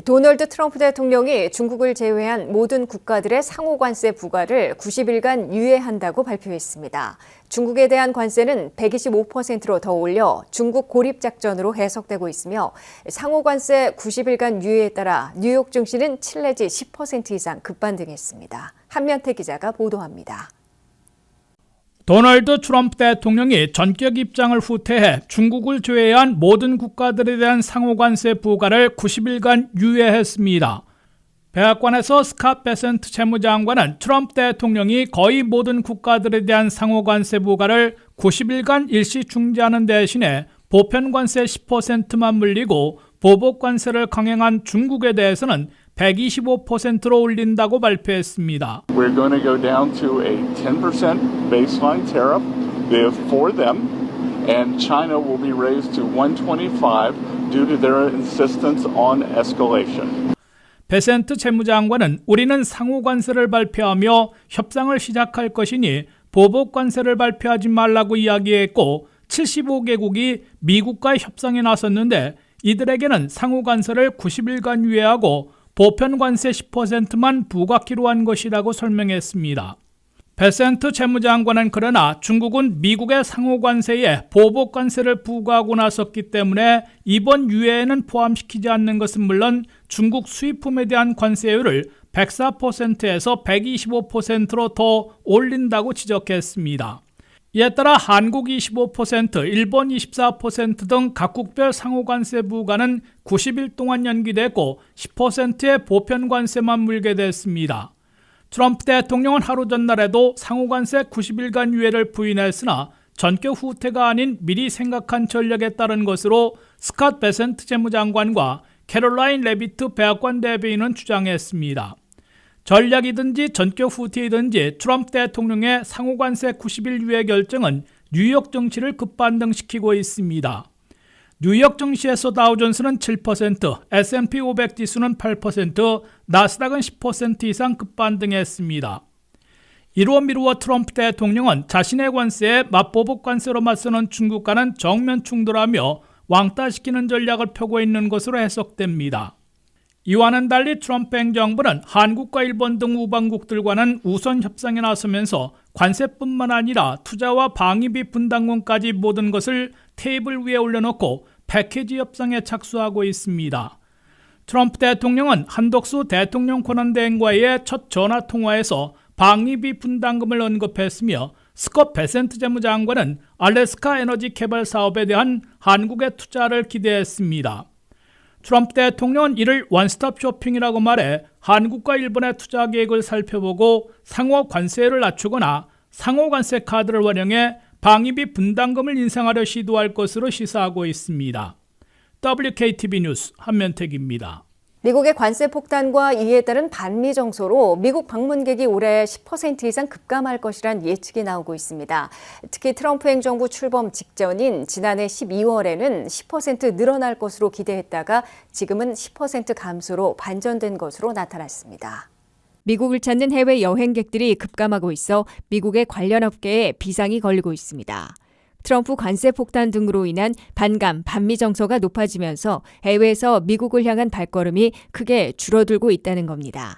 도널드 트럼프 대통령이 중국을 제외한 모든 국가들의 상호 관세 부과를 90일간 유예한다고 발표했습니다. 중국에 대한 관세는 125%로 더 올려 중국 고립 작전으로 해석되고 있으며 상호 관세 90일간 유예에 따라 뉴욕 증시는 7 내지 10% 이상 급반등했습니다. 한면태 기자가 보도합니다. 도널드 트럼프 대통령이 전격 입장을 후퇴해 중국을 제외한 모든 국가들에 대한 상호관세 부과를 90일간 유예했습니다. 백악관에서 스캇 베센트 재무장관은 트럼프 대통령이 거의 모든 국가들에 대한 상호관세 부과를 90일간 일시 중지하는 대신에 보편관세 10%만 물리고 보복관세를 강행한 중국에 대해서는 125%로 올린다고 발표했습니다. We're going to go down to a 10% baseline tariff for them, and China will be raised to 125 due to their insistence on escalation. 베센트 재무장관은 우리는 상호관세를 발표하며 협상을 시작할 것이니 보복관세를 발표하지 말라고 이야기했고 75개국이 미국과의 협상에 나섰는데 이들에게는 상호관세를 90일간 유예하고 보편관세 10%만 부과키로 한 것이라고 설명했습니다. 베센트 재무장관은 그러나 중국은 미국의 상호관세에 보복관세를 부과하고 나섰기 때문에 이번 유예에는 포함시키지 않는 것은 물론 중국 수입품에 대한 관세율을 104%에서 125%로 더 올린다고 지적했습니다. 이에 따라 한국 25%, 일본 24% 등 각국별 상호관세 부과는 90일 동안 연기되고 10%의 보편관세만 물게 됐습니다. 트럼프 대통령은 하루 전날에도 상호관세 90일간 유예를 부인했으나 전격 후퇴가 아닌 미리 생각한 전략에 따른 것으로 스캇 베센트 재무장관과 캐롤라인 레비트 백악관 대변인은 주장했습니다. 전략이든지 전격 후퇴이든지 트럼프 대통령의 상호관세 90일 유예 결정은 뉴욕 증시를 급반등시키고 있습니다. 뉴욕 증시에서 다우존스는 7%, S&P 500 지수는 8%, 나스닥은 10% 이상 급반등했습니다. 이로 미루어 트럼프 대통령은 자신의 관세에 맞보복 관세로 맞서는 중국과는 정면 충돌하며 왕따시키는 전략을 펴고 있는 것으로 해석됩니다. 이와는 달리 트럼프 행정부는 한국과 일본 등 우방국들과는 우선 협상에 나서면서 관세뿐만 아니라 투자와 방위비 분담금까지 모든 것을 테이블 위에 올려놓고 패키지 협상에 착수하고 있습니다. 트럼프 대통령은 한덕수 대통령 권한대행과의 첫 전화통화에서 방위비 분담금을 언급했으며 스캇 베센트 재무장관은 알래스카 에너지 개발 사업에 대한 한국의 투자를 기대했습니다. 트럼프 대통령은 이를 원스톱 쇼핑이라고 말해 한국과 일본의 투자 계획을 살펴보고 상호 관세를 낮추거나 상호 관세 카드를 활용해 방위비 분담금을 인상하려 시도할 것으로 시사하고 있습니다. WKTV 뉴스 한면택입니다. 미국의 관세 폭탄과 이에 따른 반미 정서로 미국 방문객이 올해 10% 이상 급감할 것이란 예측이 나오고 있습니다. 특히 트럼프 행정부 출범 직전인 지난해 12월에는 10% 늘어날 것으로 기대했다가 지금은 10% 감소로 반전된 것으로 나타났습니다. 미국을 찾는 해외 여행객들이 급감하고 있어 미국의 관련 업계에 비상이 걸리고 있습니다. 트럼프 관세 폭탄 등으로 인한 반감, 반미 정서가 높아지면서 해외에서 미국을 향한 발걸음이 크게 줄어들고 있다는 겁니다.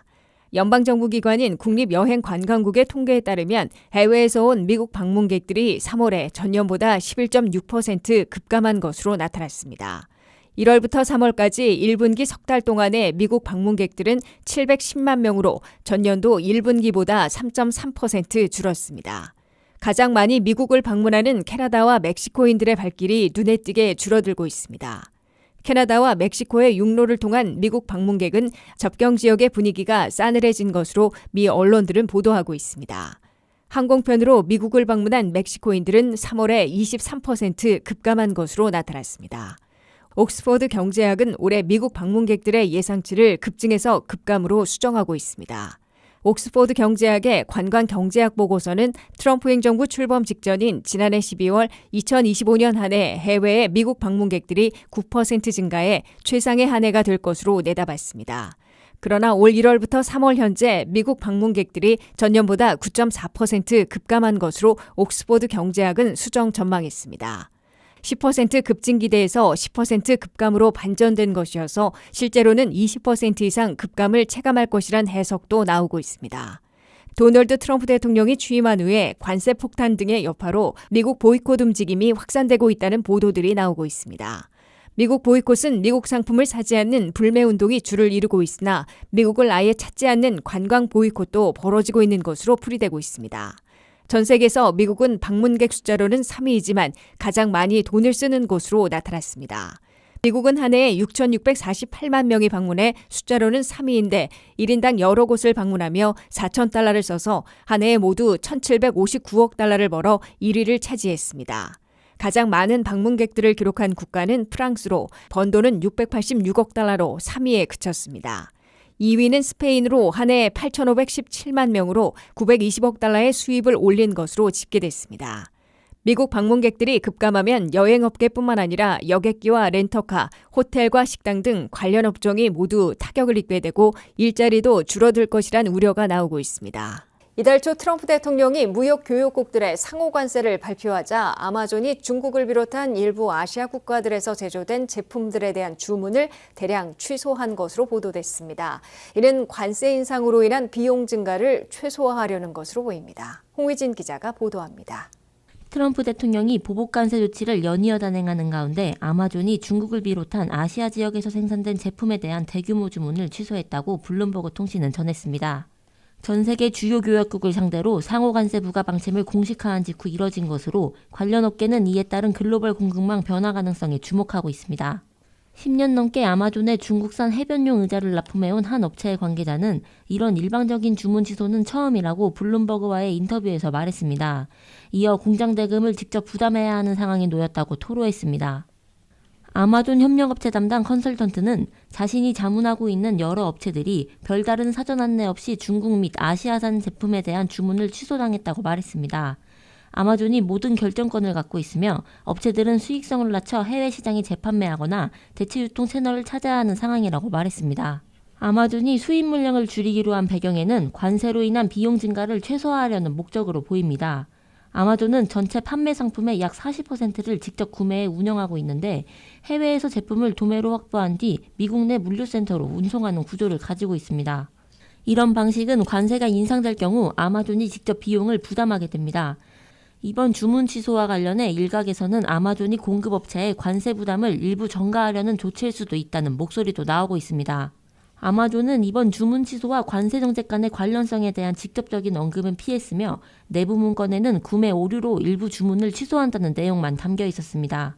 연방정부기관인 국립여행관광국의 통계에 따르면 해외에서 온 미국 방문객들이 3월에 전년보다 11.6% 급감한 것으로 나타났습니다. 1월부터 3월까지 1분기 석 달 동안의 미국 방문객들은 710만 명으로 전년도 1분기보다 3.3% 줄었습니다. 가장 많이 미국을 방문하는 캐나다와 멕시코인들의 발길이 눈에 띄게 줄어들고 있습니다. 캐나다와 멕시코의 육로를 통한 미국 방문객은 접경 지역의 분위기가 싸늘해진 것으로 미 언론들은 보도하고 있습니다. 항공편으로 미국을 방문한 멕시코인들은 3월에 23% 급감한 것으로 나타났습니다. 옥스퍼드 경제학은 올해 미국 방문객들의 예상치를 급증해서 급감으로 수정하고 있습니다. 옥스퍼드 경제학의 관광경제학 보고서는 트럼프 행정부 출범 직전인 지난해 12월 2025년 한 해 해외의 미국 방문객들이 9% 증가해 최상의 한 해가 될 것으로 내다봤습니다. 그러나 올 1월부터 3월 현재 미국 방문객들이 전년보다 9.4% 급감한 것으로 옥스포드 경제학은 수정 전망했습니다. 10% 급증 기대에서 10% 급감으로 반전된 것이어서 실제로는 20% 이상 급감을 체감할 것이란 해석도 나오고 있습니다. 도널드 트럼프 대통령이 취임한 후에 관세 폭탄 등의 여파로 미국 보이콧 움직임이 확산되고 있다는 보도들이 나오고 있습니다. 미국 보이콧은 미국 상품을 사지 않는 불매 운동이 주를 이루고 있으나 미국을 아예 찾지 않는 관광 보이콧도 벌어지고 있는 것으로 풀이되고 있습니다. 전 세계에서 미국은 방문객 숫자로는 3위이지만 가장 많이 돈을 쓰는 곳으로 나타났습니다. 미국은 한 해에 6,648만 명이 방문해 숫자로는 3위인데 1인당 여러 곳을 방문하며 4,000달러를 써서 한 해에 모두 1,759억 달러를 벌어 1위를 차지했습니다. 가장 많은 방문객들을 기록한 국가는 프랑스로 번 돈은 686억 달러로 3위에 그쳤습니다. 2위는 스페인으로 한 해 8,517만 명으로 920억 달러의 수입을 올린 것으로 집계됐습니다. 미국 방문객들이 급감하면 여행업계뿐만 아니라 여객기와 렌터카, 호텔과 식당 등 관련 업종이 모두 타격을 입게 되고 일자리도 줄어들 것이란 우려가 나오고 있습니다. 이달 초 트럼프 대통령이 무역 교역국들의 상호 관세를 발표하자 아마존이 중국을 비롯한 일부 아시아 국가들에서 제조된 제품들에 대한 주문을 대량 취소한 것으로 보도됐습니다. 이는 관세 인상으로 인한 비용 증가를 최소화하려는 것으로 보입니다. 홍의진 기자가 보도합니다. 트럼프 대통령이 보복 관세 조치를 연이어 단행하는 가운데 아마존이 중국을 비롯한 아시아 지역에서 생산된 제품에 대한 대규모 주문을 취소했다고 블룸버그 통신은 전했습니다. 전 세계 주요 교역국을 상대로 상호 관세 부과 방침을 공식화한 직후 이뤄진 것으로 관련 업계는 이에 따른 글로벌 공급망 변화 가능성에 주목하고 있습니다. 10년 넘게 아마존에 중국산 해변용 의자를 납품해온 한 업체의 관계자는 이런 일방적인 주문 취소는 처음이라고 블룸버그와의 인터뷰에서 말했습니다. 이어 공장 대금을 직접 부담해야 하는 상황에 놓였다고 토로했습니다. 아마존 협력업체 담당 컨설턴트는 자신이 자문하고 있는 여러 업체들이 별다른 사전 안내 없이 중국 및 아시아산 제품에 대한 주문을 취소당했다고 말했습니다. 아마존이 모든 결정권을 갖고 있으며 업체들은 수익성을 낮춰 해외 시장에 재판매하거나 대체 유통 채널을 찾아야 하는 상황이라고 말했습니다. 아마존이 수입 물량을 줄이기로 한 배경에는 관세로 인한 비용 증가를 최소화하려는 목적으로 보입니다. 아마존은 전체 판매 상품의 약 40%를 직접 구매해 운영하고 있는데 해외에서 제품을 도매로 확보한 뒤 미국 내 물류센터로 운송하는 구조를 가지고 있습니다. 이런 방식은 관세가 인상될 경우 아마존이 직접 비용을 부담하게 됩니다. 이번 주문 취소와 관련해 일각에서는 아마존이 공급업체의 관세 부담을 일부 전가하려는 조치일 수도 있다는 목소리도 나오고 있습니다. 아마존은 이번 주문 취소와 관세 정책 간의 관련성에 대한 직접적인 언급은 피했으며 내부 문건에는 구매 오류로 일부 주문을 취소한다는 내용만 담겨 있었습니다.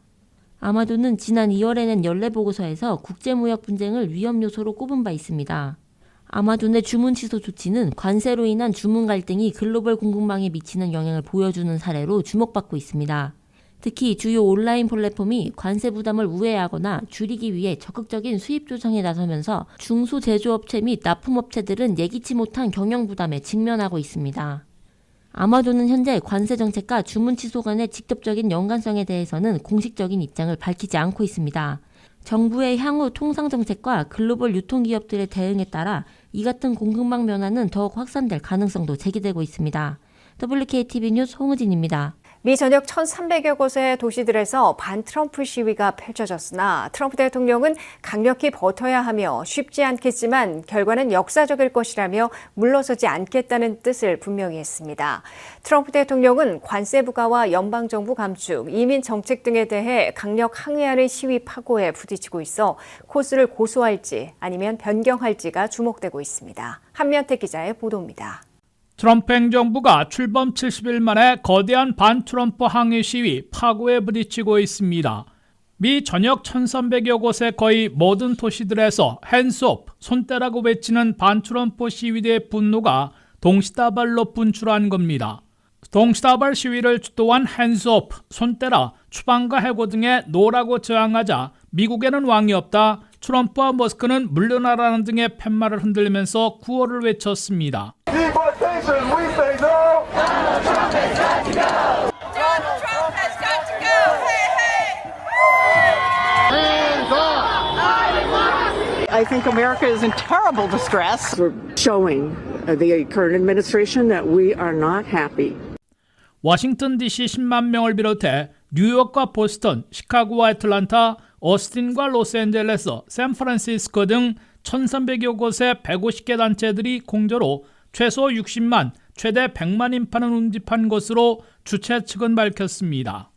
아마존은 지난 2월에 낸 연례보고서에서 국제무역 분쟁을 위험 요소로 꼽은 바 있습니다. 아마존의 주문 취소 조치는 관세로 인한 주문 갈등이 글로벌 공급망에 미치는 영향을 보여주는 사례로 주목받고 있습니다. 특히 주요 온라인 플랫폼이 관세 부담을 우회하거나 줄이기 위해 적극적인 수입 조정에 나서면서 중소제조업체 및 납품업체들은 예기치 못한 경영 부담에 직면하고 있습니다. 아마존은 현재 관세 정책과 주문 취소 간의 직접적인 연관성에 대해서는 공식적인 입장을 밝히지 않고 있습니다. 정부의 향후 통상 정책과 글로벌 유통기업들의 대응에 따라 이 같은 공급망 변화는 더욱 확산될 가능성도 제기되고 있습니다. WKTV 뉴스 홍의진입니다. 미 전역 1,300여 곳의 도시들에서 반트럼프 시위가 펼쳐졌으나 트럼프 대통령은 강력히 버텨야 하며 쉽지 않겠지만 결과는 역사적일 것이라며 물러서지 않겠다는 뜻을 분명히 했습니다. 트럼프 대통령은 관세 부과와 연방정부 감축, 이민 정책 등에 대해 강력 항의하는 시위 파고에 부딪히고 있어 코스를 고수할지 아니면 변경할지가 주목되고 있습니다. 한면태 기자의 보도입니다. 트럼프 행정부가 출범 70일 만에 거대한 반트럼프 항의 시위 파고에 부딪히고 있습니다. 미 전역 1,300여 곳의 거의 모든 도시들에서 핸즈업, 손떼라고 외치는 반트럼프 시위대의 분노가 동시다발로 분출한 겁니다. 동시다발 시위를 주도한 핸즈업, 손떼라, 추방과 해고 등의 노라고 저항하자 미국에는 왕이 없다, 트럼프와 머스크는 물러나라는 등의 팻말을 흔들면서 구호를 외쳤습니다. I I think America is in terrible distress. We're showing the current administration that we are not happy. 워싱턴 DC 10만 명을 비롯해 뉴욕과 보스턴, 시카고와 애틀란타, 오스틴과 로스앤젤레스, 샌프란시스코 등 1,300여 곳의 150개 단체들이 공조로 최소 60만, 최대 100만 인파는 운집한 것으로 주최 측은 밝혔습니다.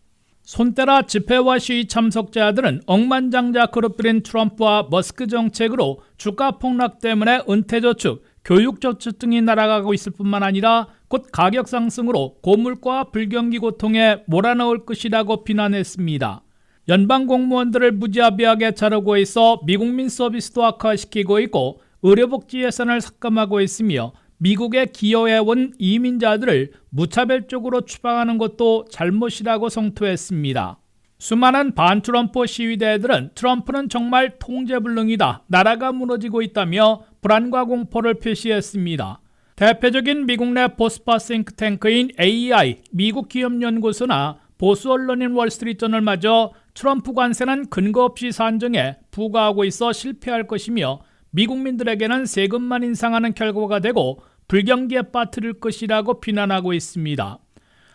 손때라 집회와 시위 참석자들은 억만장자 그룹들인 트럼프와 머스크 정책으로 주가 폭락 때문에 은퇴저축, 교육저축 등이 날아가고 있을 뿐만 아니라 곧 가격 상승으로 고물가와 불경기 고통에 몰아넣을 것이라고 비난했습니다. 연방 공무원들을 무자비하게 자르고 있어 미국민 서비스도 악화시키고 있고 의료복지 예산을 삭감하고 있으며 미국에 기여해온 이민자들을 무차별적으로 추방하는 것도 잘못이라고 성토했습니다. 수많은 반트럼프 시위대들은 트럼프는 정말 통제불능이다, 나라가 무너지고 있다며 불안과 공포를 표시했습니다. 대표적인 미국 내 보스파 싱크탱크인 AEI, 미국 기업연구소나 보수 언론인 월스트리트저널마저 트럼프 관세는 근거 없이 산정해 부과하고 있어 실패할 것이며 미국민들에게는 세금만 인상하는 결과가 되고 불경기에 빠뜨릴 것이라고 비난하고 있습니다.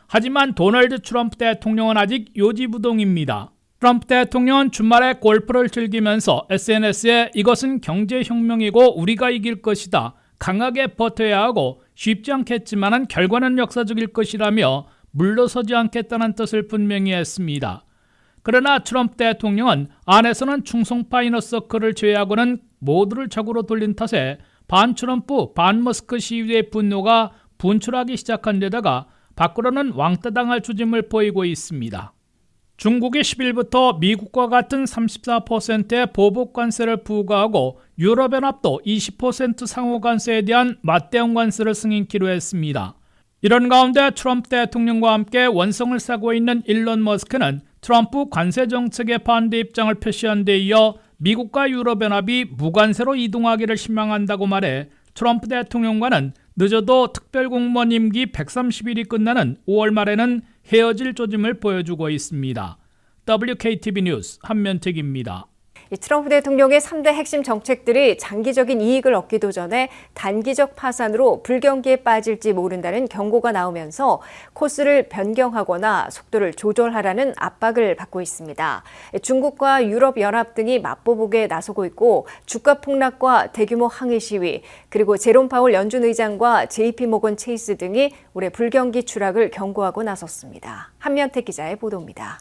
하지만 도널드 트럼프 대통령은 아직 요지부동입니다. 트럼프 대통령은 주말에 골프를 즐기면서 SNS에 이것은 경제혁명이고 우리가 이길 것이다, 강하게 버텨야 하고 쉽지 않겠지만 결과는 역사적일 것이라며 물러서지 않겠다는 뜻을 분명히 했습니다. 그러나 트럼프 대통령은 안에서는 충성파 이너서클을 제외하고는 모두를 적으로 돌린 탓에 반트럼프, 반머스크 시위대의 분노가 분출하기 시작한 데다가 밖으로는 왕따 당할 조짐을 보이고 있습니다. 중국이 10일부터 미국과 같은 34%의 보복 관세를 부과하고 유럽연합도 20% 상호 관세에 대한 맞대응 관세를 승인키로 했습니다. 이런 가운데 트럼프 대통령과 함께 원성을 싸고 있는 일론 머스크는 트럼프 관세 정책의 반대 입장을 표시한 데 이어 미국과 유럽연합이 무관세로 이동하기를 희망한다고 말해 트럼프 대통령과는 늦어도 특별공무원 임기 130일이 끝나는 5월 말에는 헤어질 조짐을 보여주고 있습니다. WKTV 뉴스 한면택입니다. 트럼프 대통령의 3대 핵심 정책들이 장기적인 이익을 얻기도 전에 단기적 파산으로 불경기에 빠질지 모른다는 경고가 나오면서 코스를 변경하거나 속도를 조절하라는 압박을 받고 있습니다. 중국과 유럽연합 등이 맞보복에 나서고 있고 주가 폭락과 대규모 항의 시위, 그리고 제롬 파월 연준 의장과 JP모건 체이스 등이 올해 불경기 추락을 경고하고 나섰습니다. 한면택 기자의 보도입니다.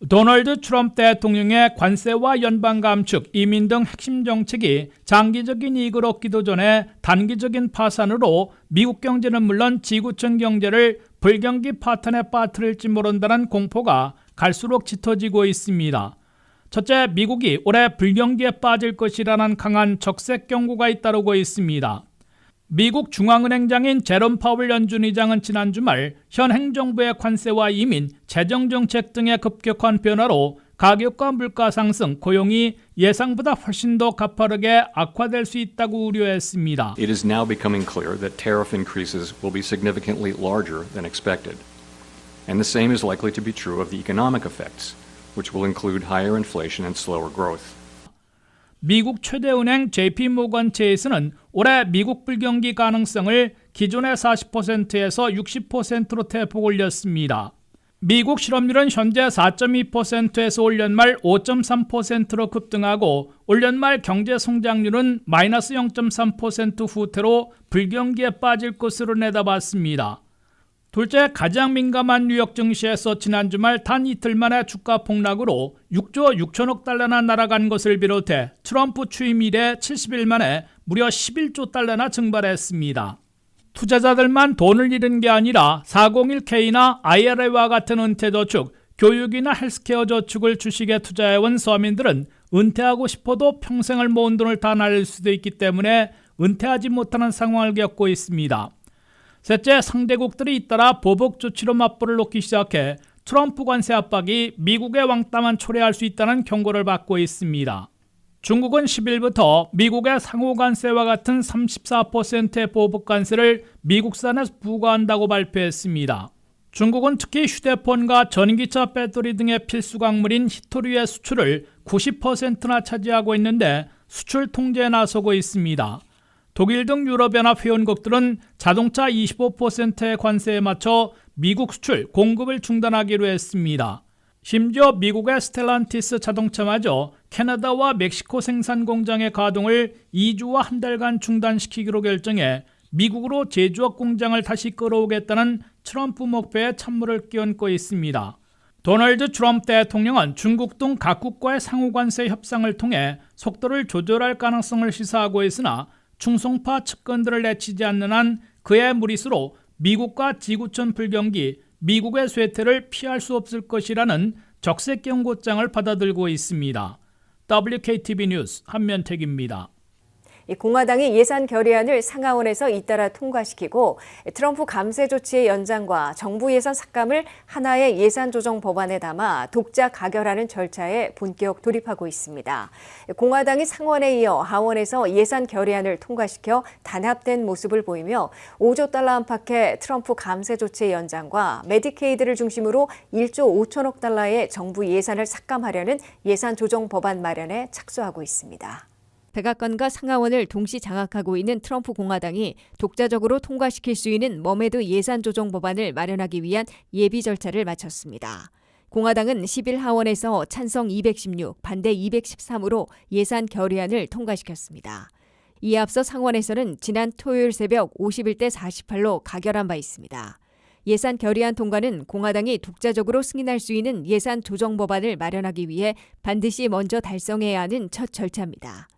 도널드 트럼프 대통령의 관세와 연방 감축, 이민 등 핵심 정책이 장기적인 이익을 얻기도 전에 단기적인 파산으로 미국 경제는 물론 지구촌 경제를 불경기 파탄에 빠뜨릴지 모른다는 공포가 갈수록 짙어지고 있습니다. 첫째, 미국이 올해 불경기에 빠질 것이라는 강한 적색 경고가 잇따르고 있습니다. 미국 중앙은행장인 제롬 파월 연준 의장은 지난 주말 현 행정부의 관세와 이민, 재정정책 등의 급격한 변화로 가격과 물가 상승, 고용이 예상보다 훨씬 더 가파르게 악화될 수 있다고 우려했습니다. It is now becoming clear that tariff increases will be significantly larger than expected. And the same is likely to be true of the economic effects, which will include higher inflation and slower growth. 미국 최대 은행 JP모건 체이스는 올해 미국 불경기 가능성을 기존의 40%에서 60%로 대폭 올렸습니다. 미국 실업률은 현재 4.2%에서 올 연말 5.3%로 급등하고 올 연말 경제 성장률은 마이너스 0.3% 후퇴로 불경기에 빠질 것으로 내다봤습니다. 둘째, 가장 민감한 뉴욕 증시에서 지난 주말 단 이틀 만에 주가 폭락으로 6조 6천억 달러나 날아간 것을 비롯해 트럼프 취임 이래 70일 만에 무려 11조 달러나 증발했습니다. 투자자들만 돈을 잃은 게 아니라 401k나 IRA와 같은 은퇴저축, 교육이나 헬스케어 저축을 주식에 투자해온 서민들은 은퇴하고 싶어도 평생을 모은 돈을 다 날릴 수도 있기 때문에 은퇴하지 못하는 상황을 겪고 있습니다. 셋째, 상대국들이 잇따라 보복 조치로 맞불을 놓기 시작해 트럼프 관세 압박이 미국의 왕따만 초래할 수 있다는 경고를 받고 있습니다. 중국은 10일부터 미국의 상호 관세와 같은 34%의 보복 관세를 미국산에 부과한다고 발표했습니다. 중국은 특히 휴대폰과 전기차 배터리 등의 필수 광물인 히토류의 수출을 90%나 차지하고 있는데 수출 통제에 나서고 있습니다. 독일 등 유럽연합 회원국들은 자동차 25%의 관세에 맞춰 미국 수출 공급을 중단하기로 했습니다. 심지어 미국의 스텔란티스 자동차마저 캐나다와 멕시코 생산 공장의 가동을 2주와 한 달간 중단시키기로 결정해 미국으로 제조업 공장을 다시 끌어오겠다는 트럼프 목표에 찬물을 끼얹고 있습니다. 도널드 트럼프 대통령은 중국 등 각국과의 상호관세 협상을 통해 속도를 조절할 가능성을 시사하고 있으나 충성파 측근들을 내치지 않는 한 그의 무리수로 미국과 지구촌 불경기, 미국의 쇠퇴를 피할 수 없을 것이라는 적색 경고장을 받아들고 있습니다. WKTV 뉴스 한면택입니다. 공화당이 예산 결의안을 상하원에서 잇따라 통과시키고 트럼프 감세 조치의 연장과 정부 예산 삭감을 하나의 예산 조정 법안에 담아 독자 가결하는 절차에 본격 돌입하고 있습니다. 공화당이 상원에 이어 하원에서 예산 결의안을 통과시켜 단합된 모습을 보이며 5조 달러 안팎의 트럼프 감세 조치의 연장과 메디케이드를 중심으로 1조 5천억 달러의 정부 예산을 삭감하려는 예산 조정 법안 마련에 착수하고 있습니다. 백악관과 상하원을 동시 장악하고 있는 트럼프 공화당이 독자적으로 통과시킬 수 있는 머메드 예산 조정 법안을 마련하기 위한 예비 절차를 마쳤습니다. 공화당은 10일 하원에서 찬성 216, 반대 213으로 예산 결의안을 통과시켰습니다. 이에 앞서 상원에서는 지난 토요일 새벽 51대 48로 가결한 바 있습니다. 예산 결의안 통과는 공화당이 독자적으로 승인할 수 있는 예산 조정 법안을 마련하기 위해 반드시 먼저 달성해야 하는 첫 절차입니다.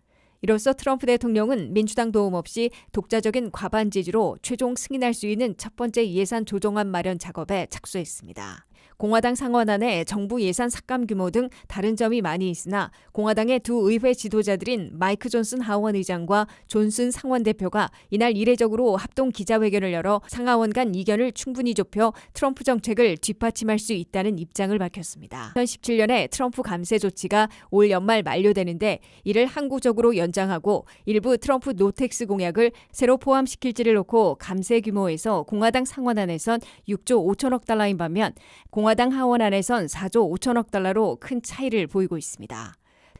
이로써 트럼프 대통령은 민주당 도움 없이 독자적인 과반 지지로 최종 승인할 수 있는 첫 번째 예산 조정안 마련 작업에 착수했습니다. 공화당 상원안에 정부 예산 삭감 규모 등 다른 점이 많이 있으나 공화당의 두 의회 지도자들인 마이크 존슨 하원 의장과 존슨 상원 대표가 이날 이례적으로 합동 기자회견을 열어 상하원 간 이견을 충분히 좁혀 트럼프 정책을 뒷받침할 수 있다는 입장을 밝혔습니다. 2017년에 트럼프 감세 조치가 올 연말 만료되는데 이를 항구적으로 연장하고 일부 트럼프 노텍스 공약을 새로 포함시킬지를 놓고 감세 규모에서 공화당 상원안에선 6조 5천억 달러인 반면 공화당 하원안에선 4조 5천억 달러로 큰 차이를 보이고 있습니다.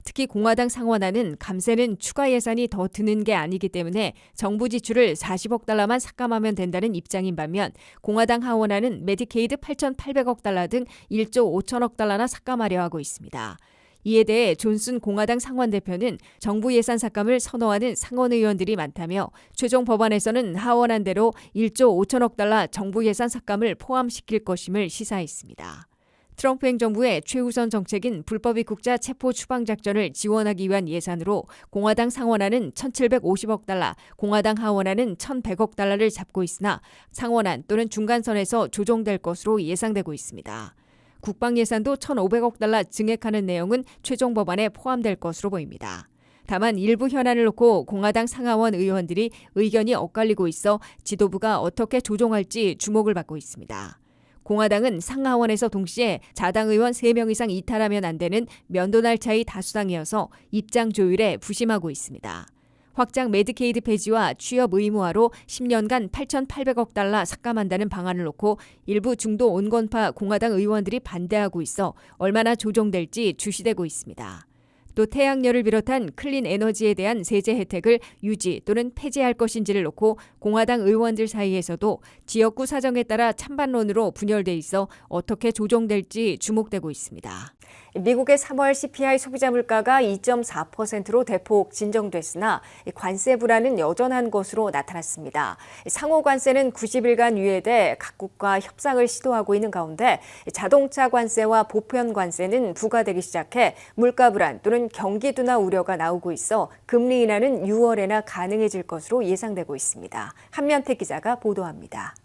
특히 공화당 상원안은 감세는 추가 예산이 더 드는 게 아니기 때문에 정부 지출을 40억 달러만 삭감하면 된다는 입장인 반면 공화당 하원안은 메디케이드 8,800억 달러 등 1조 5천억 달러나 삭감하려 하고 있습니다. 이에 대해 존슨 공화당 상원 대표는 정부 예산 삭감을 선호하는 상원 의원들이 많다며 최종 법안에서는 하원안대로 1조 5천억 달러 정부 예산 삭감을 포함시킬 것임을 시사했습니다. 트럼프 행정부의 최우선 정책인 불법 입국자 체포 추방 작전을 지원하기 위한 예산으로 공화당 상원안은 1,750억 달러, 공화당 하원안은 1,100억 달러를 잡고 있으나 상원안 또는 중간선에서 조정될 것으로 예상되고 있습니다. 국방 예산도 1,500억 달러 증액하는 내용은 최종 법안에 포함될 것으로 보입니다. 다만 일부 현안을 놓고 공화당 상하원 의원들이 의견이 엇갈리고 있어 지도부가 어떻게 조정할지 주목을 받고 있습니다. 공화당은 상하원에서 동시에 자당 의원 3명 이상 이탈하면 안 되는 면도날 차이 다수당이어서 입장 조율에 부심하고 있습니다. 확장 메디케이드 폐지와 취업 의무화로 10년간 8,800억 달러 삭감한다는 방안을 놓고 일부 중도 온건파 공화당 의원들이 반대하고 있어 얼마나 조정될지 주시되고 있습니다. 또 태양열을 비롯한 클린 에너지에 대한 세제 혜택을 유지 또는 폐지할 것인지를 놓고 공화당 의원들 사이에서도 지역구 사정에 따라 찬반론으로 분열돼 있어 어떻게 조정될지 주목되고 있습니다. 미국의 3월 CPI 소비자 물가가 2.4%로 대폭 진정됐으나 관세 불안은 여전한 것으로 나타났습니다. 상호 관세는 90일간 유예돼 각국과 협상을 시도하고 있는 가운데 자동차 관세와 보편 관세는 부과되기 시작해 물가 불안 또는 경기 둔화 우려가 나오고 있어 금리 인하는 6월에나 가능해질 것으로 예상되고 있습니다. 한면택 기자가 보도합니다.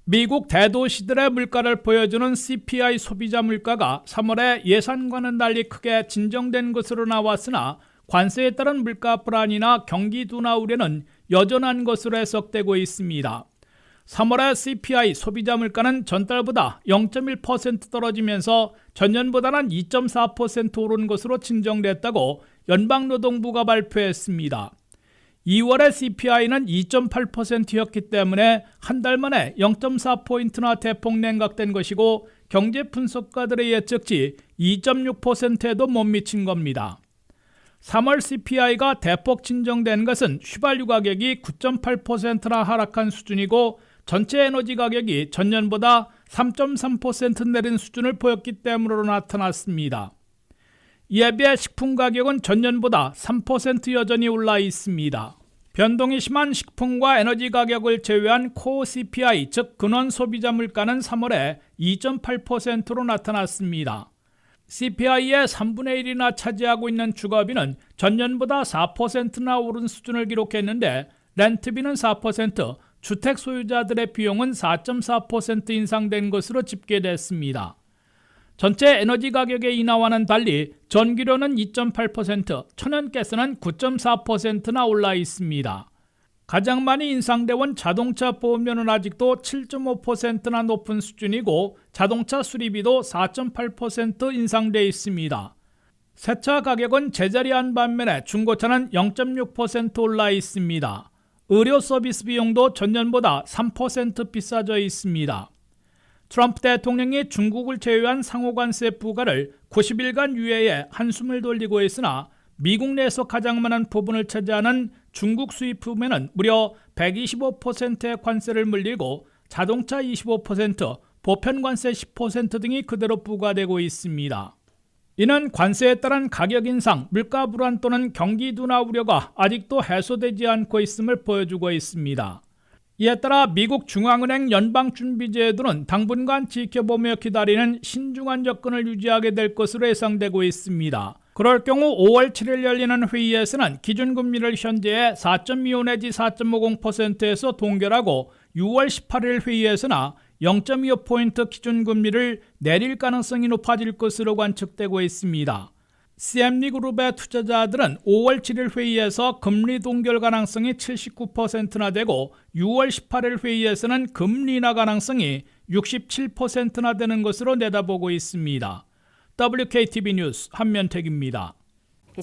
미국 대도시들의 물가를 보여주는 CPI 소비자 물가가 3월에 예상과는 달리 크게 진정된 것으로 나왔으나 관세에 따른 물가 불안이나 경기 둔화 우려는 여전한 것으로 해석되고 있습니다. 3월의 CPI 소비자 물가는 전달보다 0.1% 떨어지면서 전년보다는 2.4% 오른 것으로 진정됐다고 연방노동부가 발표했습니다. 2월의 CPI는 2.8%였기 때문에 한 달 만에 0.4포인트나 대폭 냉각된 것이고 경제 분석가들의 예측치 2.6%에도 못 미친 겁니다. 3월 CPI가 대폭 진정된 것은 휘발유 가격이 9.8%나 하락한 수준이고 전체 에너지 가격이 전년보다 3.3% 내린 수준을 보였기 때문으로 나타났습니다. 이에 비해 식품 가격은 전년보다 3% 여전히 올라 있습니다. 변동이 심한 식품과 에너지 가격을 제외한 코어 CPI, 즉 근원 소비자 물가는 3월에 2.8%로 나타났습니다. CPI의 3분의 1이나 차지하고 있는 주거비는 전년보다 4%나 오른 수준을 기록했는데 렌트비는 4%, 주택 소유자들의 비용은 4.4% 인상된 것으로 집계됐습니다. 전체 에너지 가격의 인하와는 달리 전기료는 2.8%, 천연가스는 9.4%나 올라 있습니다. 가장 많이 인상되온 자동차 보험료는 아직도 7.5%나 높은 수준이고 자동차 수리비도 4.8% 인상돼 있습니다. 새차 가격은 제자리한 반면에 중고차는 0.6% 올라 있습니다. 의료 서비스 비용도 전년보다 3% 비싸져 있습니다. 트럼프 대통령이 중국을 제외한 상호관세 부과를 90일간 유예에 한숨을 돌리고 있으나 미국 내에서 가장 많은 부분을 차지하는 중국 수입품에는 무려 125%의 관세를 물리고 자동차 25%, 보편관세 10% 등이 그대로 부과되고 있습니다. 이는 관세에 따른 가격 인상, 물가 불안 또는 경기 둔화 우려가 아직도 해소되지 않고 있음을 보여주고 있습니다. 이에 따라 미국 중앙은행 연방준비제도는 당분간 지켜보며 기다리는 신중한 접근을 유지하게 될 것으로 예상되고 있습니다. 그럴 경우 5월 7일 열리는 회의에서는 기준금리를 현재의 4.25 내지 4.50%에서 동결하고 6월 18일 회의에서나 0.25포인트 기준금리를 내릴 가능성이 높아질 것으로 관측되고 있습니다. CM리그룹의 투자자들은 5월 7일 회의에서 금리 동결 가능성이 79%나 되고 6월 18일 회의에서는 금리 인하 가능성이 67%나 되는 것으로 내다보고 있습니다. WKTV 뉴스 한면택입니다.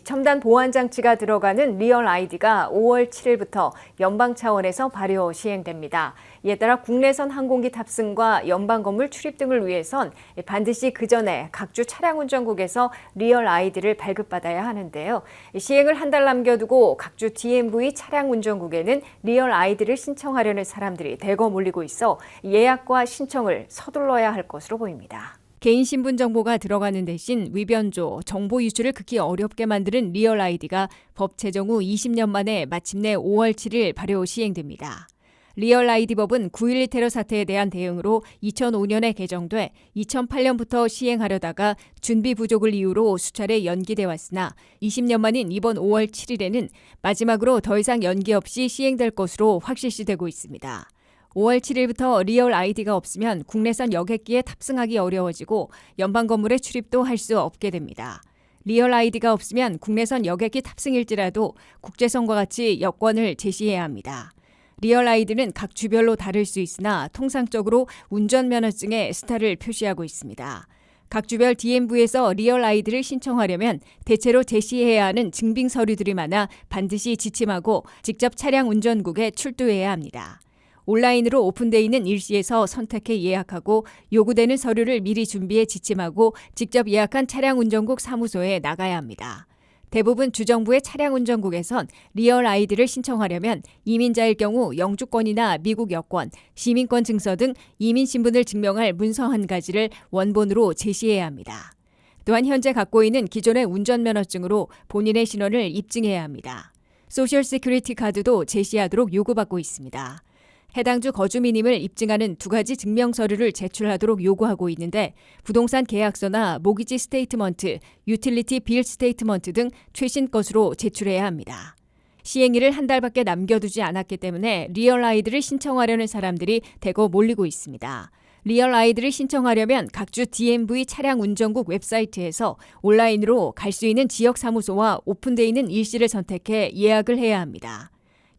첨단 보안 장치가 들어가는 리얼 아이디가 5월 7일부터 연방 차원에서 발효 시행됩니다. 이에 따라 국내선 항공기 탑승과 연방 건물 출입 등을 위해선 반드시 그 전에 각주 차량 운전국에서 리얼 아이디를 발급받아야 하는데요. 시행을 한 달 남겨두고 각주 DMV 차량 운전국에는 리얼 아이디를 신청하려는 사람들이 대거 몰리고 있어 예약과 신청을 서둘러야 할 것으로 보입니다. 개인 신분 정보가 들어가는 대신 위변조, 정보 유출을 극히 어렵게 만드는 리얼 아이디가 법 제정 후 20년 만에 마침내 5월 7일 발효 시행됩니다. 리얼 아이디 법은 9.11 테러 사태에 대한 대응으로 2005년에 개정돼 2008년부터 시행하려다가 준비 부족을 이유로 수차례 연기돼 왔으나 20년 만인 이번 5월 7일에는 마지막으로 더 이상 연기 없이 시행될 것으로 확실시되고 있습니다. 5월 7일부터 리얼 아이디가 없으면 국내선 여객기에 탑승하기 어려워지고 연방 건물에 출입도 할 수 없게 됩니다. 리얼 아이디가 없으면 국내선 여객기 탑승일지라도 국제선과 같이 여권을 제시해야 합니다. 리얼 아이디는 각 주별로 다를 수 있으나 통상적으로 운전면허증에 스타를 표시하고 있습니다. 각 주별 DMV에서 리얼 아이디를 신청하려면 대체로 제시해야 하는 증빙 서류들이 많아 반드시 지침하고 직접 차량 운전국에 출두해야 합니다. 온라인으로 오픈되어 있는 일시에서 선택해 예약하고 요구되는 서류를 미리 준비해 지침하고 직접 예약한 차량 운전국 사무소에 나가야 합니다. 대부분 주정부의 차량 운전국에선 리얼 아이디를 신청하려면 이민자일 경우 영주권이나 미국 여권, 시민권 증서 등 이민 신분을 증명할 문서 한 가지를 원본으로 제시해야 합니다. 또한 현재 갖고 있는 기존의 운전면허증으로 본인의 신원을 입증해야 합니다. 소셜 시큐리티 카드도 제시하도록 요구받고 있습니다. 해당 주 거주민임을 입증하는 두 가지 증명서류를 제출하도록 요구하고 있는데 부동산 계약서나 모기지 스테이트먼트, 유틸리티 빌 스테이트먼트 등 최신 것으로 제출해야 합니다. 시행일을 한 달밖에 남겨두지 않았기 때문에 리얼 아이디를 신청하려는 사람들이 대거 몰리고 있습니다. 리얼 아이디를 신청하려면 각주 DMV 차량 운전국 웹사이트에서 온라인으로 갈 수 있는 지역 사무소와 오픈되어 있는 일시를 선택해 예약을 해야 합니다.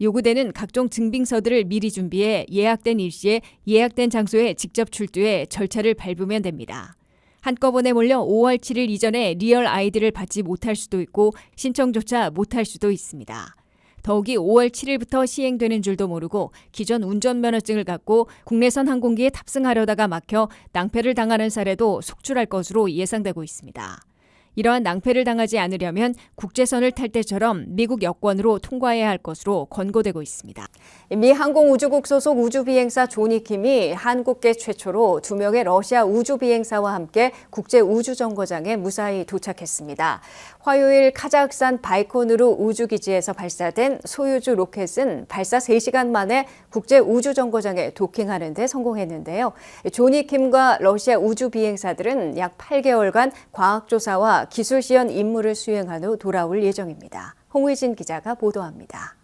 요구되는 각종 증빙서들을 미리 준비해 예약된 일시에 예약된 장소에 직접 출두해 절차를 밟으면 됩니다. 한꺼번에 몰려 5월 7일 이전에 리얼 아이디를 받지 못할 수도 있고 신청조차 못할 수도 있습니다. 더욱이 5월 7일부터 시행되는 줄도 모르고 기존 운전면허증을 갖고 국내선 항공기에 탑승하려다가 막혀 낭패를 당하는 사례도 속출할 것으로 예상되고 있습니다. 이러한 낭패를 당하지 않으려면 국제선을 탈 때처럼 미국 여권으로 통과해야 할 것으로 권고되고 있습니다. 미 항공우주국 소속 우주비행사 조니 킴이 한국계 최초로 2명의 러시아 우주비행사와 함께 국제우주정거장에 무사히 도착했습니다. 화요일 카자흐스탄 바이코누르 우주기지에서 발사된 소유주 로켓은 발사 3시간 만에 국제우주정거장에 도킹하는 데 성공했는데요. 조니 킴과 러시아 우주비행사들은 약 8개월간 과학조사와 기술시연 임무를 수행한 후 돌아올 예정입니다. 홍의진 기자가 보도합니다.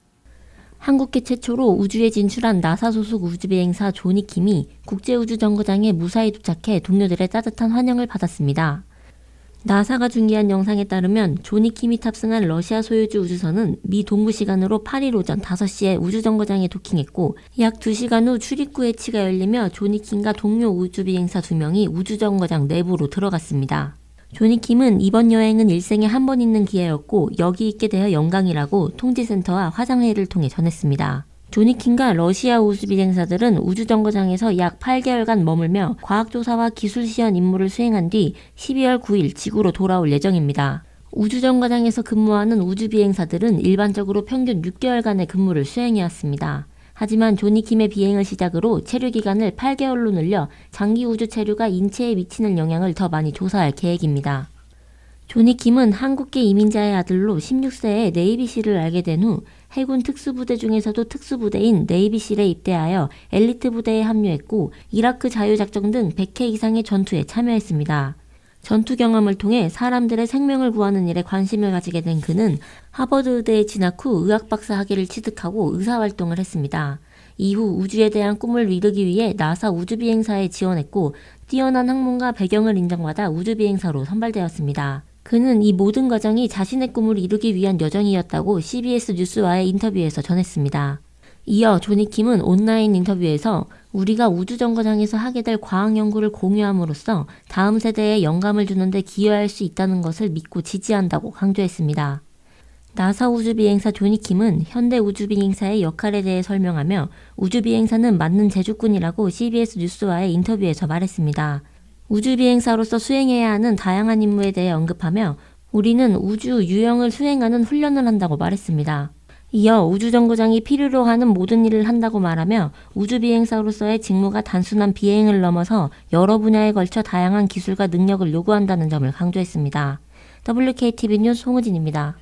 한국계 최초로 우주에 진출한 나사 소속 우주비행사 조니 킴이 국제우주정거장에 무사히 도착해 동료들의 따뜻한 환영을 받았습니다. 나사가 중계한 영상에 따르면 조니 킴이 탑승한 러시아 소유주 우주선은 미 동부 시간으로 8일 오전 5시에 우주정거장에 도킹했고 약 2시간 후 출입구 해치가 열리며 조니 킴과 동료 우주비행사 2명이 우주정거장 내부로 들어갔습니다. 조니 킴은 이번 여행은 일생에 한 번 있는 기회였고 여기 있게 되어 영광이라고 통지센터와 화상회의를 통해 전했습니다. 조니 킴과 러시아 우주비행사들은 우주정거장에서 약 8개월간 머물며 과학조사와 기술시연 임무를 수행한 뒤 12월 9일 지구로 돌아올 예정입니다. 우주정거장에서 근무하는 우주비행사들은 일반적으로 평균 6개월간의 근무를 수행해왔습니다. 하지만 조니 킴의 비행을 시작으로 체류 기간을 8개월로 늘려 장기 우주 체류가 인체에 미치는 영향을 더 많이 조사할 계획입니다. 조니 킴은 한국계 이민자의 아들로 16세에 네이비실을 알게 된 후 해군 특수부대 중에서도 특수부대인 네이비실에 입대하여 엘리트 부대에 합류했고 이라크 자유작전 등 100회 이상의 전투에 참여했습니다. 전투 경험을 통해 사람들의 생명을 구하는 일에 관심을 가지게 된 그는 하버드 의대에 진학 후 의학박사 학위를 취득하고 의사활동을 했습니다. 이후 우주에 대한 꿈을 이루기 위해 나사 우주비행사에 지원했고 뛰어난 학문과 배경을 인정받아 우주비행사로 선발되었습니다. 그는 이 모든 과정이 자신의 꿈을 이루기 위한 여정이었다고 CBS 뉴스와의 인터뷰에서 전했습니다. 이어 조니 킴은 온라인 인터뷰에서 우리가 우주정거장에서 하게 될 과학 연구를 공유함으로써 다음 세대에 영감을 주는 데 기여할 수 있다는 것을 믿고 지지한다고 강조했습니다. 나사 우주비행사 조니 킴은 현대 우주비행사의 역할에 대해 설명하며 우주비행사는 맞는 제주꾼이라고 CBS 뉴스와의 인터뷰에서 말했습니다. 우주비행사로서 수행해야 하는 다양한 임무에 대해 언급하며 우리는 우주 유형을 수행하는 훈련을 한다고 말했습니다. 이어 우주정거장이 필요로 하는 모든 일을 한다고 말하며 우주비행사로서의 직무가 단순한 비행을 넘어서 여러 분야에 걸쳐 다양한 기술과 능력을 요구한다는 점을 강조했습니다. WKTV 뉴스 홍우진입니다.